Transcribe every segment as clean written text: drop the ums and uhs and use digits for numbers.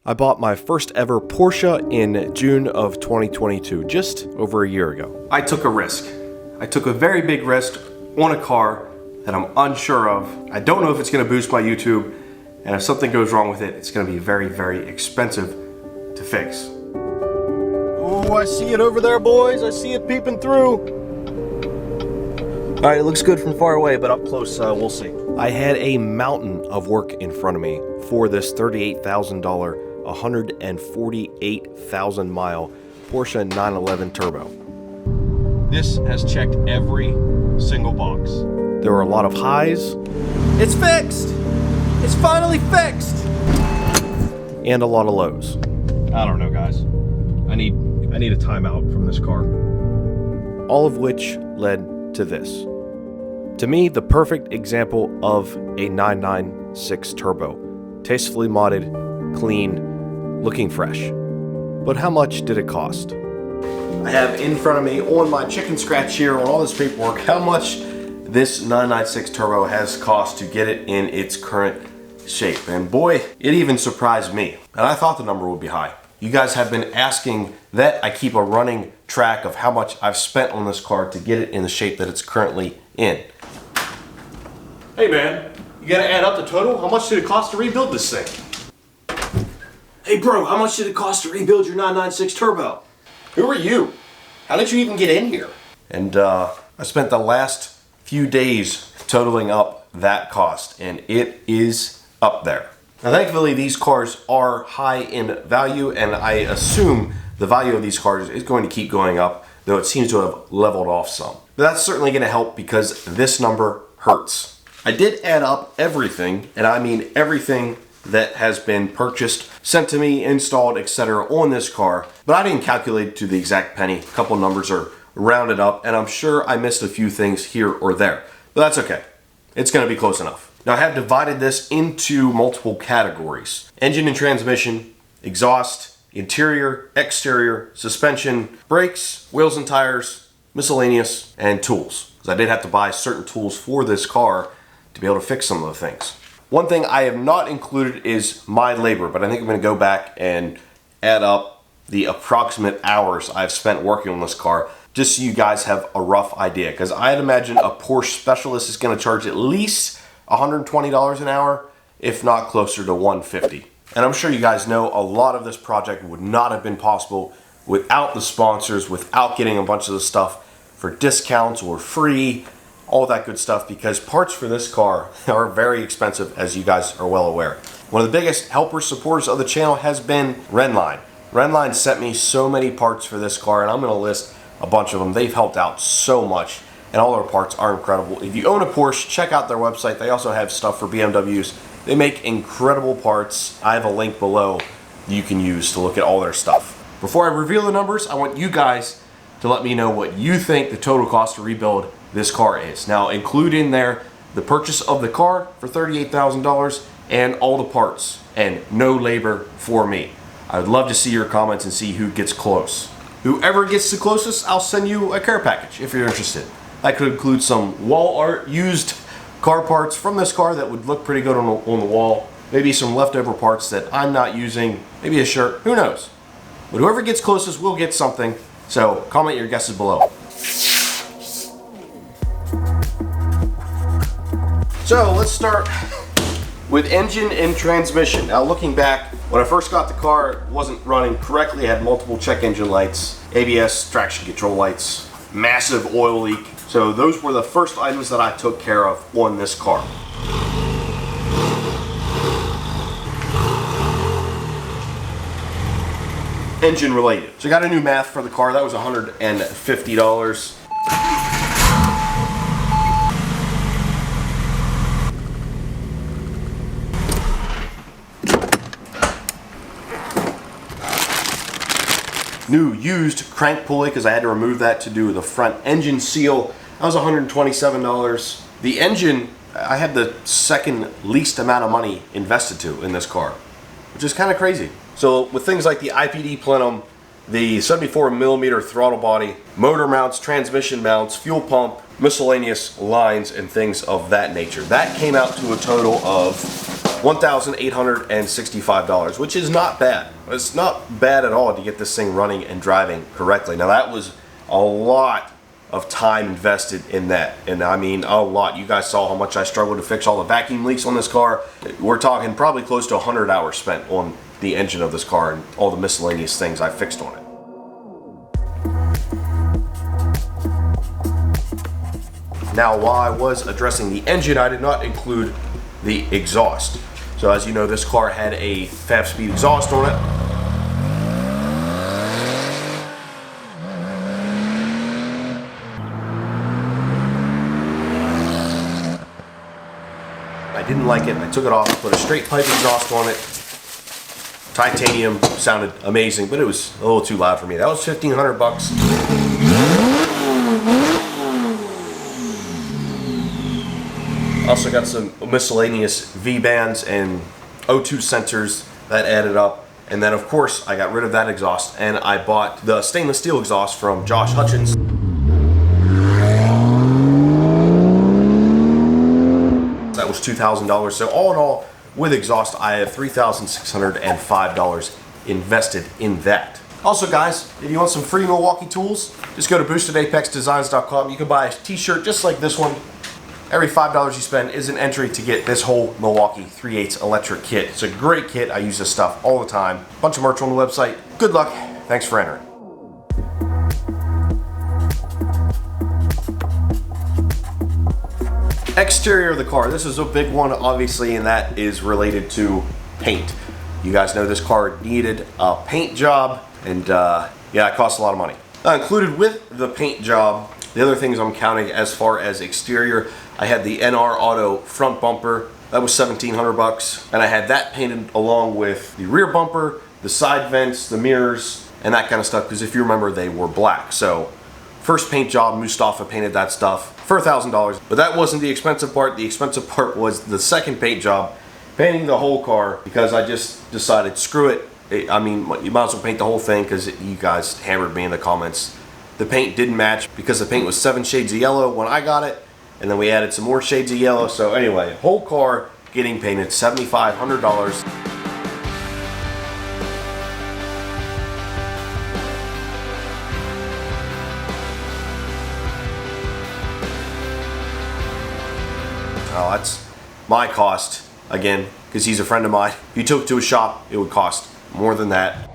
I bought my first ever Porsche in June of 2022, just over a year ago. I took a risk. I took a very big risk on a car that I'm unsure of. I don't know if it's gonna boost my YouTube, and if something goes wrong with it, it's gonna be very, very expensive to fix. Oh, I see it over there, boys. I see it peeping through. All right, it looks good from far away, but up close, we'll see. I had a mountain of work in front of me for this $38,000, 148,000 mile Porsche 911 Turbo. This has checked every single box. There were a lot of highs. It's fixed! It's finally fixed! And a lot of lows. I don't know, guys. I need a timeout from this car. All of which led to this. To me, the perfect example of a 996 Turbo. Tastefully modded, clean, looking fresh. But how much did it cost? I have in front of me on my chicken scratch here on all this paperwork how much this 996 Turbo has cost to get it in its current shape. And boy, it even surprised me. And I thought the number would be high. You guys have been asking that I keep a running track of how much I've spent on this car to get it in the shape that it's currently in. Hey man, you gotta add up the total? How much did it cost to rebuild this thing? Hey bro, how much did it cost to rebuild your 996 Turbo? Who are you? How did you even get in here? And I spent the last few days totaling up that cost, and it is up there. Now thankfully these cars are high in value, and I assume the value of these cars is going to keep going up, though it seems to have leveled off some. But that's certainly going to help because this number hurts. I did add up everything, and I mean everything that has been purchased, sent to me, installed, etc. on this car, but I didn't calculate to the exact penny. A couple numbers are rounded up, and I'm sure I missed a few things here or there, but that's okay. It's gonna be close enough. Now I have divided this into multiple categories: engine and transmission, exhaust, interior, exterior, suspension, brakes, wheels and tires, miscellaneous, and tools. Because I did have to buy certain tools for this car to be able to fix some of the things. One thing I have not included is my labor, but I think I'm going to go back and add up the approximate hours I've spent working on this car, just so you guys have a rough idea. Because I'd imagine a Porsche specialist is going to charge at least $120 an hour, if not closer to $150. And I'm sure you guys know a lot of this project would not have been possible without the sponsors, without getting a bunch of the stuff for discounts or free, all that good stuff, because parts for this car are very expensive, as you guys are well aware. One of the biggest helpers, supporters of the channel has been Renline. Renline sent me so many parts for this car, and I'm going to list a bunch of them. They've helped out so much, and all their parts are incredible. If you own a Porsche, check out their website. They also have stuff for BMWs. They make incredible parts. I have a link below you can use to look at all their stuff. Before I reveal the numbers, I want you guys to let me know what you think the total cost to rebuild this car is. Now include in there the purchase of the car for $38,000 and all the parts, and no labor for me. I would love to see your comments and see who gets close. Whoever gets the closest, I'll send you a care package if you're interested. That could include some wall art, used car parts from this car that would look pretty good on the wall, maybe some leftover parts that I'm not using, maybe a shirt, who knows. But whoever gets closest will get something, so comment your guesses below. So let's start with engine and transmission. Now looking back, when I first got the car, it wasn't running correctly. It had multiple check engine lights, ABS, traction control lights, massive oil leak. So those were the first items that I took care of on this car. Engine related. So I got a new math for the car. That was $150. New used crank pulley, because I had to remove that to do the front engine seal. That was $127. The engine, I had the second least amount of money invested to in this car, which is kind of crazy. So with things like the IPD plenum, the 74mm throttle body, motor mounts, transmission mounts, fuel pump, miscellaneous lines, and things of that nature, that came out to a total of $1,865, which is not bad. It's not bad at all to get this thing running and driving correctly. Now that was a lot of time invested in that, and I mean a lot. You guys saw how much I struggled to fix all the vacuum leaks on this car. We're talking probably close to 100 hours spent on the engine of this car and all the miscellaneous things I fixed on it. Now, while I was addressing the engine, I did not include the exhaust. So as you know, this car had a 5-speed exhaust on it. I didn't like it. I took it off, put a straight pipe exhaust on it. Titanium, sounded amazing, but it was a little too loud for me. That was $1,500. Also got some miscellaneous V-bands and O2 sensors that added up. And then of course I got rid of that exhaust and I bought the stainless steel exhaust from Josh Hutchins. That was $2,000. So all in all, with exhaust, I have $3,605 invested in that. Also guys, if you want some free Milwaukee tools, just go to boostedapexdesigns.com. You can buy a t-shirt just like this one. Every $5 you spend is an entry to get this whole Milwaukee 3/8 electric kit. It's a great kit. I use this stuff all the time. Bunch of merch on the website. Good luck. Thanks for entering. Exterior of the car. This is a big one, obviously, and that is related to paint. You guys know this car needed a paint job, and yeah, it costs a lot of money. Included with the paint job, the other things I'm counting as far as exterior, I had the NR Auto front bumper. That was $1,700, and I had that painted along with the rear bumper, the side vents, the mirrors, and that kind of stuff, because if you remember, they were black. So first paint job, Mustafa painted that stuff for $1,000, but that wasn't the expensive part. The expensive part was the second paint job, painting the whole car, because I just decided, screw it. I mean, you might as well paint the whole thing, because you guys hammered me in the comments. The paint didn't match because the paint was 7 shades of yellow when I got it, and then we added some more shades of yellow. So anyway, whole car getting painted, $7,500. Oh, that's my cost, again, because he's a friend of mine. If you took it to a shop, it would cost more than that.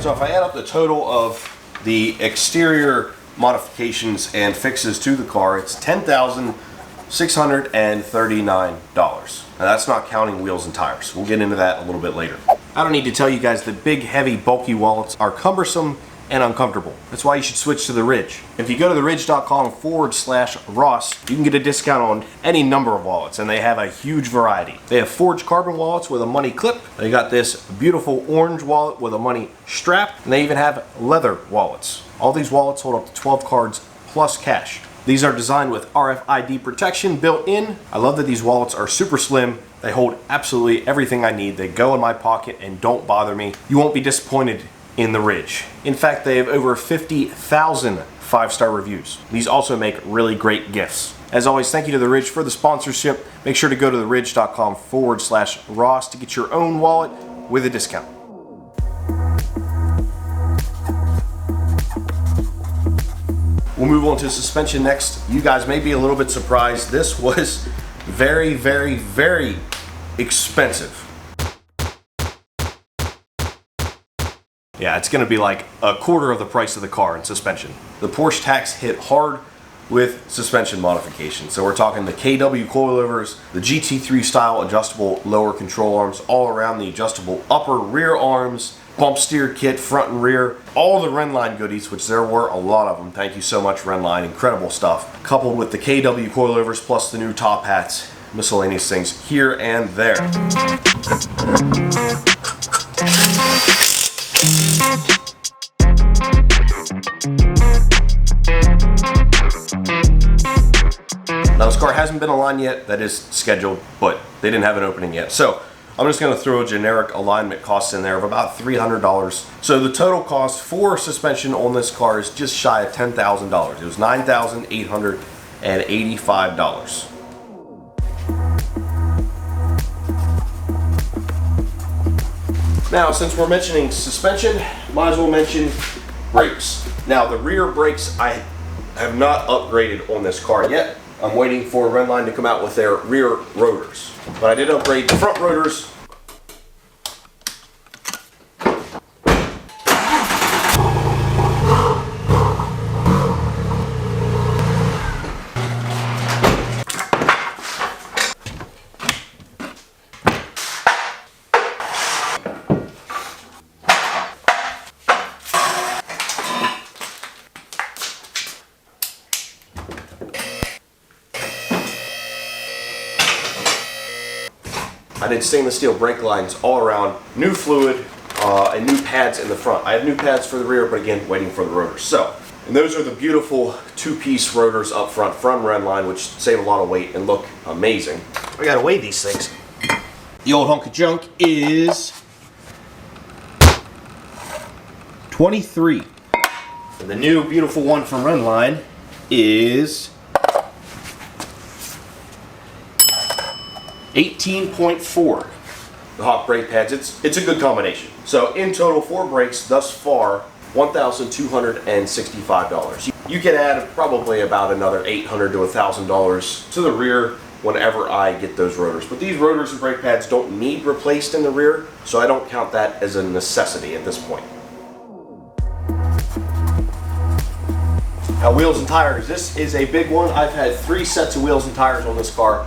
So if I add up the total of the exterior modifications and fixes to the car, it's $10,639. Now that's not counting wheels and tires. We'll get into that a little bit later. I don't need to tell you guys that big, heavy, bulky wallets are cumbersome and uncomfortable. That's why you should switch to the Ridge. If you go to theridge.com/Ross, you can get a discount on any number of wallets, and they have a huge variety. They have forged carbon wallets with a money clip. They got this beautiful orange wallet with a money strap, and they even have leather wallets. All these wallets hold up to 12 cards plus cash. These are designed with RFID protection built in. I love that these wallets are super slim. They hold absolutely everything I need. They go in my pocket and don't bother me. You won't be disappointed in the Ridge. In fact, they have over 50,000 5-star reviews. These also make really great gifts. As always, thank you to the Ridge for the sponsorship. Make sure to go to theridge.com/Ross to get your own wallet with a discount. We'll move on to suspension next. You guys may be a little bit surprised. This was very, very, very expensive. Yeah, it's gonna be like a quarter of the price of the car in suspension. The Porsche tax hit hard with suspension modifications. So we're talking the KW coilovers, the GT3 style adjustable lower control arms, all around the adjustable upper rear arms, bump steer kit, front and rear, all the Renline goodies, which there were a lot of them. Thank you so much, Renline, incredible stuff. Coupled with the KW coilovers plus the new top hats, miscellaneous things here and there. Now this car hasn't been aligned yet, that is scheduled, but they didn't have an opening yet. So I'm just going to throw a generic alignment cost in there of about $300. So the total cost for suspension on this car is just shy of $10,000. It was $9,885. Now, since we're mentioning suspension, might as well mention brakes. Now, the rear brakes I have not upgraded on this car yet. I'm waiting for Redline to come out with their rear rotors. But I did upgrade the front rotors. I did stainless steel brake lines all around, new fluid, and new pads in the front. I have new pads for the rear, but again, waiting for the rotors. So, and those are the beautiful two-piece rotors up front from Redline, which save a lot of weight and look amazing. I gotta weigh these things. The old hunk of junk is 23. And the new beautiful one from Redline is 18.4. The Hawk brake pads, it's a good combination. So in total, 4 brakes thus far, $1,265. You can add probably about another $800 to $1,000 to the rear whenever I get those rotors. But these rotors and brake pads don't need replaced in the rear, so I don't count that as a necessity at this point. Now, wheels and tires. This is a big one. I've had 3 sets of wheels and tires on this car.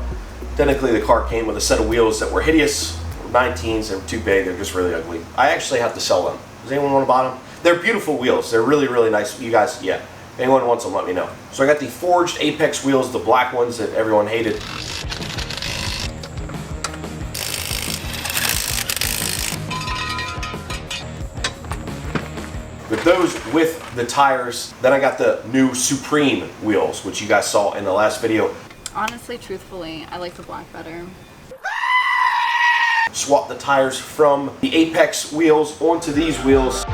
Technically, the car came with a set of wheels that were hideous, 19s, they were too big, they're just really ugly. I actually have to sell them. Does anyone want to buy them? They're beautiful wheels, they're really, really nice. You guys, yeah, if anyone wants them, let me know. So I got the forged Apex wheels, the black ones that everyone hated. With those with the tires, then I got the new Supreme wheels, which you guys saw in the last video. Honestly, truthfully, I like the black better. Swap the tires from the Apex wheels onto these wheels.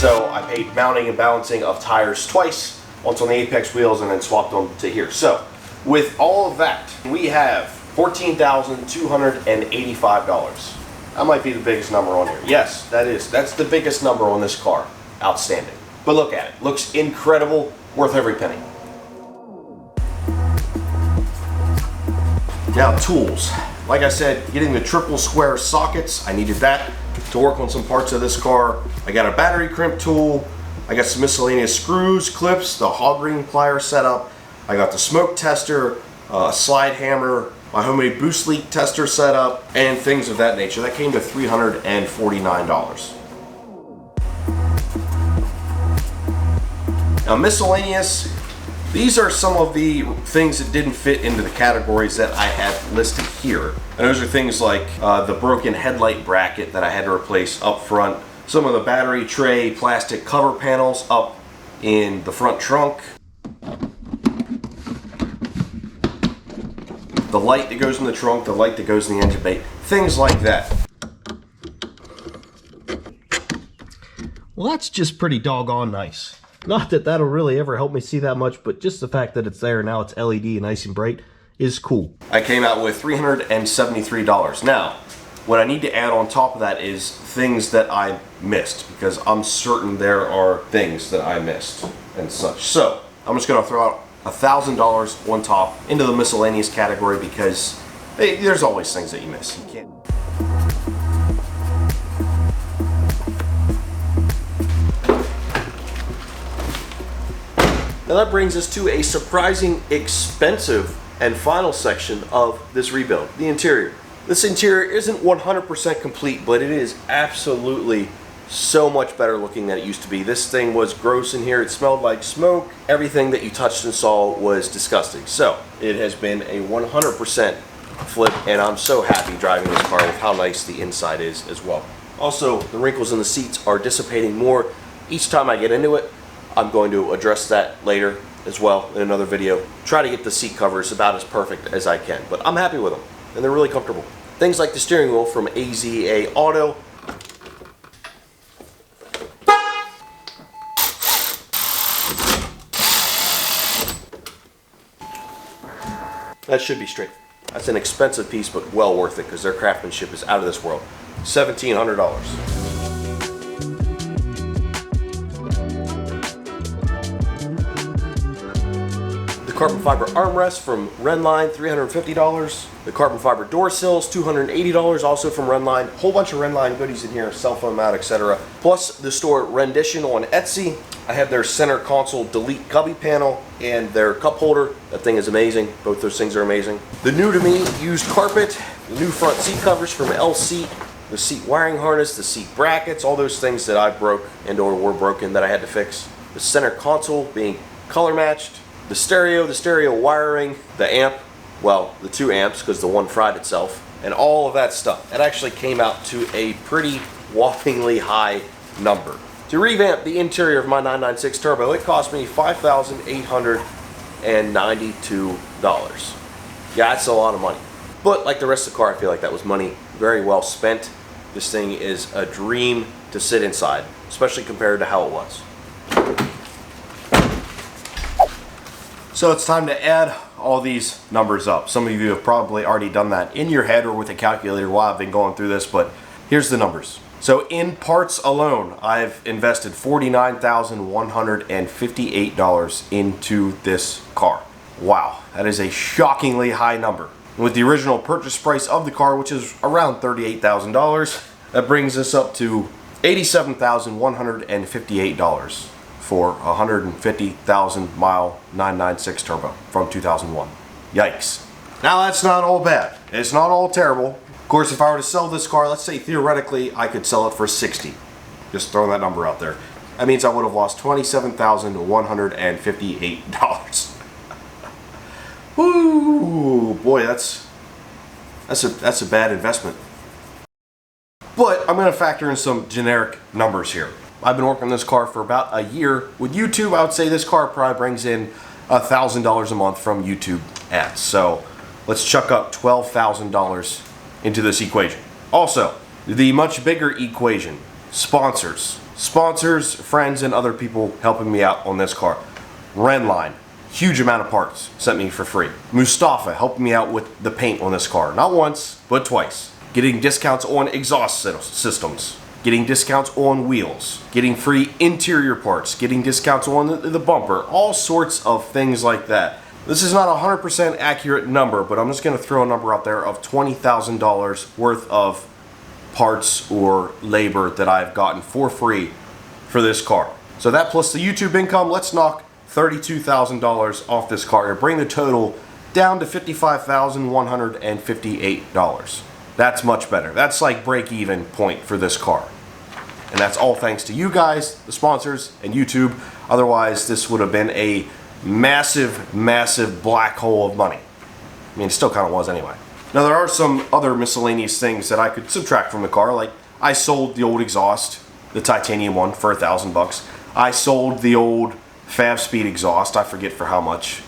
So I paid mounting and balancing of tires twice. Once on the Apex wheels and then swapped them to here. So with all of that, we have $14,285. That might be the biggest number on here. Yes, that's the biggest number on this car. Outstanding. But look at it. Looks incredible. Worth every penny. Now, tools. Like I said, getting the triple square sockets, I needed that to work on some parts of this car. I got a battery crimp tool. I got some miscellaneous screws, clips, the hog ring plier setup. I got the smoke tester, slide hammer, my homemade boost leak tester setup, and things of that nature. That came to $349. Now, miscellaneous, these are some of the things that didn't fit into the categories that I have listed here. And those are things like the broken headlight bracket that I had to replace up front, some of the battery tray plastic cover panels up in the front trunk, the light that goes in the trunk, the light that goes in the engine bay, things like that. Well, that's just pretty doggone nice. Not that that'll really ever help me see that much, but just the fact that it's there now, it's LED nice and bright, is cool. I came out with $373. Now, what I need to add on top of that is things that I missed, because I'm certain there are things that I missed and such. So I'm just going to throw out $1,000 on top into the miscellaneous category, because there's always things that you miss. You can't. Now that brings us to a surprising expensive and final section of this rebuild, the interior. This interior isn't 100% complete, but it is absolutely so much better looking than it used to be. This thing was gross in here. It smelled like smoke. Everything that you touched and saw was disgusting. So it has been a 100% flip, and I'm so happy driving this car with how nice the inside is as well. Also, the wrinkles in the seats are dissipating more each time I get into it. I'm going to address that later as well in another video. Try to get the seat covers about as perfect as I can, but I'm happy with them, and they're really comfortable. Things like the steering wheel from AZA Auto. That should be straight. That's an expensive piece, but well worth it because their craftsmanship is out of this world. $1,700. Carbon fiber armrest from Renline, $350. The carbon fiber door sills, $280, also from Renline. Whole bunch of Renline goodies in here, cell phone mount, etc. Plus the store Rendition on Etsy. I have their center console delete cubby panel and their cup holder. That thing is amazing. Both those things are amazing. The new to me used carpet, the new front seat covers from L Seat, the seat wiring harness, the seat brackets, all those things that I broke and or were broken that I had to fix. The center console being color matched. The stereo wiring, the amp, well, the 2 amps because the one fried itself, and all of that stuff. It actually came out to a pretty whoppingly high number. To revamp the interior of my 996 Turbo, it cost me $5,892. Yeah, that's a lot of money. But like the rest of the car, I feel like that was money very well spent. This thing is a dream to sit inside, especially compared to how it was. So it's time to add all these numbers up. Some of you have probably already done that in your head or with a calculator while I've been going through this, but here's the numbers. So in parts alone, I've invested $49,158 into this car. Wow, that is a shockingly high number. With the original purchase price of the car, which is around $38,000, that brings us up to $87,158. for a 150,000 mile 996 Turbo from 2001. Yikes. Now that's not all bad. It's not all terrible. Of course, if I were to sell this car, let's say theoretically I could sell it for 60. Just throwing that number out there. That means I would have lost $27,158. Woo, boy, that's a bad investment. But I'm going to factor in some generic numbers here. I've been working on this car for about a year. With YouTube, I would say this car probably brings in $1,000 a month from YouTube ads. So let's chuck up $12,000 into this equation. Also, the much bigger equation, sponsors. Sponsors, friends, and other people helping me out on this car. Renline, huge amount of parts sent me for free. Mustafa helping me out with the paint on this car. Not once, but twice. Getting discounts on exhaust systems. Getting discounts on wheels, getting free interior parts, getting discounts on the bumper, all sorts of things like that. This is not a 100% accurate number, but I'm just going to throw a number out there of $20,000 worth of parts or labor that I've gotten for free for this car. So that plus the YouTube income, let's knock $32,000 off this car and bring the total down to $55,158. That's much better. That's like break-even point for this car. And that's all thanks to you guys, the sponsors, and YouTube. Otherwise, this would have been a massive, massive black hole of money. I mean, it still kind of was anyway. Now, there are some other miscellaneous things that I could subtract from the car. Like, I sold the old exhaust, the titanium one, for $1,000. I sold the old Fab Speed exhaust. I forget for how much.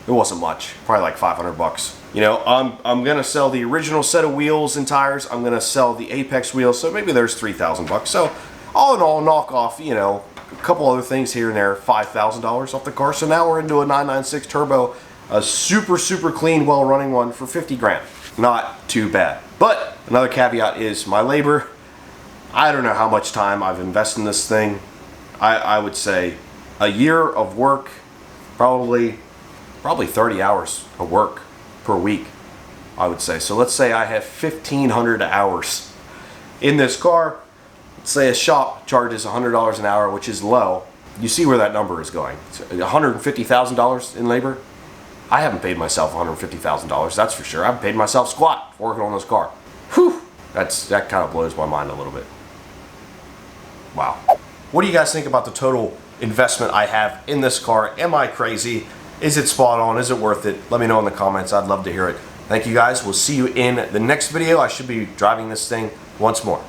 It wasn't much. Probably like $500. You know, I'm gonna sell the original set of wheels and tires. I'm gonna sell the Apex wheels, so maybe there's $3,000. So all in all, knock off, you know, a couple other things here and there, $5,000 off the car. So now we're into a 996 Turbo, a super, super clean, well-running one for 50 grand. Not too bad. But another caveat is my labor. I don't know how much time I've invested in this thing. I would say a year of work, probably 30 hours of work per week, I would say. So let's say I have 1,500 hours in this car. Let's say a shop charges $100 an hour, which is low. You see where that number is going. It's $150,000 in labor. I haven't paid myself $150,000, that's for sure. I haven't paid myself squat for working on this car. Whew, that kind of blows my mind a little bit. Wow. What do you guys think about the total investment I have in this car? Am I crazy? Is it spot on? Is it worth it? Let me know in the comments. I'd love to hear it. Thank you guys. We'll see you in the next video. I should be driving this thing once more.